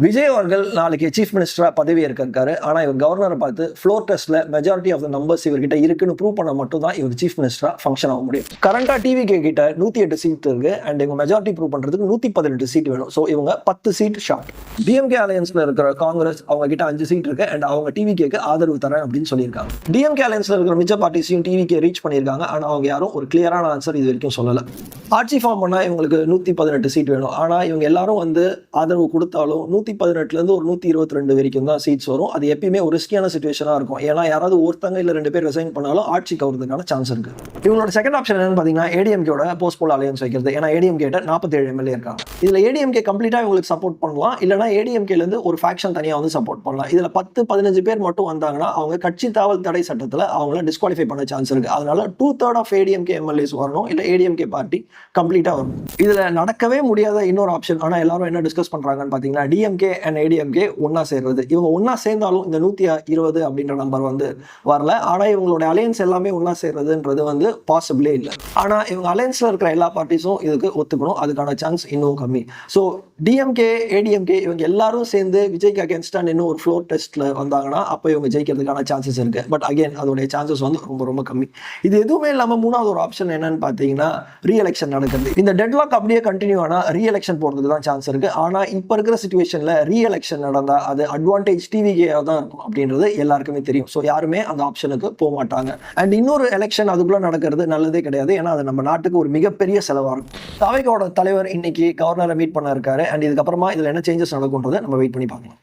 விஜய் அவர்கள் நாளைக்கு சீஃப் மினிஸ்டரா பதவி இருக்காரு. ஆனா இவர் கவர்னரை பார்த்து ஃப்ளோர் டெஸ்ட்ல மெஜாரிட்டி ஆஃப் த நம்பர்ஸ் இவர்கிட்ட இருக்குன்னு ப்ரூவ் பண்ண மட்டும் தான் இவர் சீஃப் மினிஸ்டரா ஃபங்க்ஷன் ஆக முடியும். கரண்டா டிவிகே கிட்ட 108 சீட் இருக்கு அண்ட் இவங்க மெஜாரிட்டி ப்ரூவ் பண்றதுக்கு 118 சீட் வேணும். ஸோ இவங்க 10 சீட் ஷார்ட். டிஎம்கே அலையன்ஸ்ல இருக்கிற காங்கிரஸ் அவங்க கிட்ட 5 சீட் இருக்கு அண்ட் அவங்க டிவிகேக்கு ஆதரவு தரேன் அப்படின்னு சொல்லியிருக்காங்க. டிஎம்கே அலையன்ஸ்ல இருக்கிற மிச்ச பார்ட்டிஸையும் டிவிகே ரீச் பண்ணியிருக்காங்க. ஆனா அவங்க யாரும் ஒரு கிளியரான ஆன்சர் இது வரைக்கும் சொல்லல. ஆட்சி ஃபார்ம் பண்ணா இவங்களுக்கு 118 சீட் வேணும். ஆனா இவங்க எல்லாரும் ஆதரவு கொடுத்தாலும் 118ல இருந்து 122 வரைக்கும் தான் சீட்ஸ் வரும். அது எப்பயுமே ஒரு ரிஸ்கியான சிச்சுவேஷனா இருக்கும். ஏன்னா யாராவது ஒருத்தங்க இல்ல 2 பேர் ரிசைன் பண்ணாலும் ஆட்சி கவர்றதுக்கான சான்ஸ் இருக்கு. இவங்களோட செகண்ட் ஆப்ஷன் என்னன்னு பாத்தீங்கன்னா ஏடிஎம்கேயோட போஸ்ட் போல் அலையன்ஸ் வைக்கிறது. ஏன்னா ஏடிஎம்கே 47 எம்எல்ஏ இருக்காங்க. இதுல ஏடிஎம்கே கம்ப்ளீட்டா இவங்களுக்கு சப்போர்ட் பண்ணலாம். இல்லனா ஏடிஎம்கேல இருந்து ஒரு ஃபேக்ஷன் தனியா சப்போர்ட் பண்ணலாம். இதுல 10-15 பேர் மட்டும் வந்தாங்கன்னா அவங்க கட்சி தாவல் தடை சட்டத்துல அவங்கள டிஸ்குவாலிஃபை பண்ண சான்ஸ் இருக்கு. அதனால 2/3 ஆஃப் ஏடிஎம்கே எம்எல்ஏஸ் வரணும். இல்ல ஏடிஎம்கே பார்ட்டி கம்ப்ளீட்டா வரணும். இதுல நடக்கவே முடியாத இன்னொரு ஆப்ஷன். ஆனா எல்லாரும் என்ன டிஸ்கஸ் பண்றாங்கன்னு பாத்தீங்கன்னா டிஎம்கே அண்ட் ஏடிஎம்கே ஒன்னா சேர்றது. இவங்க ஒன்னா சேர்ந்தாலும் இந்த 120 அப்படின்ற நம்பர் வரல. ஆனா இவங்களோட அலையன்ஸ் எல்லாமே ஒன்னா சேர்றதுன்றது பாசிபிளே இல்லை. ஆனா இவங்க அலையன்ஸ்ல இருக்கிற எல்லா பார்ட்டிஸும் இதுக்கு ஒத்துக்கணும். அதுக்கான சான்ஸ் இன்னும் கம்மி. ஸோ டிஎம்கே ஏடிஎம்கே இவங்க எல்லாரும் சேர்ந்து விஜய்க்கு அகேன்ஸ்டா இன்னும் ஒரு ஃப்ளோர் டெஸ்ட்ல வந்தாங்கன்னா அப்போ இவங்க ஜெயிக்கிறதுக்கான சான்சஸ் இருக்கு. பட் அகைன் அதோடைய சான்சஸ் ரொம்ப ரொம்ப கம்மி. இது எதுவுமே இல்லாம மூணாவது ஒரு ஆப்ஷன் என்னன்னு பாத்தீங்கன்னா ரீஎலெக்ஷன் நடக்குது. இந்த டெட்லாக் அப்படியே கண்டினியூ ஆனா ரீஎலெக்ஷன் போறதுக்கு தான் சான்ஸ் இருக்கு. ஆனா இப்ப இருக்கிற சிச்சுவேஷன்ல ரீஎலெக்ஷன் நடந்தா அது அட்வான்டேஜ் டிவிகே தான் இருக்கும் அப்படின்றது எல்லாருக்குமே தெரியும். ஸோ யாருமே அந்த ஆப்ஷனுக்கு போக மாட்டாங்க. அண்ட் இன்னொரு எலெக்ஷன் அதுக்குள்ள நடக்கிறது நல்லதே கிடையாது. ஏன்னா அது நம்ம நாட்டுக்கு ஒரு மிகப்பெரிய செலவா இருக்கும். தவைக்கோட தலைவர் இன்னைக்கு கவர்னரை மீட் பண்ண இருக்காரு. அண்ட் இதுக்கப்புறமா இதுல என்ன சேஞ்சஸ் நடக்கும்ன்றதை நம்ம வெயிட் பண்ணி பார்க்கலாம்.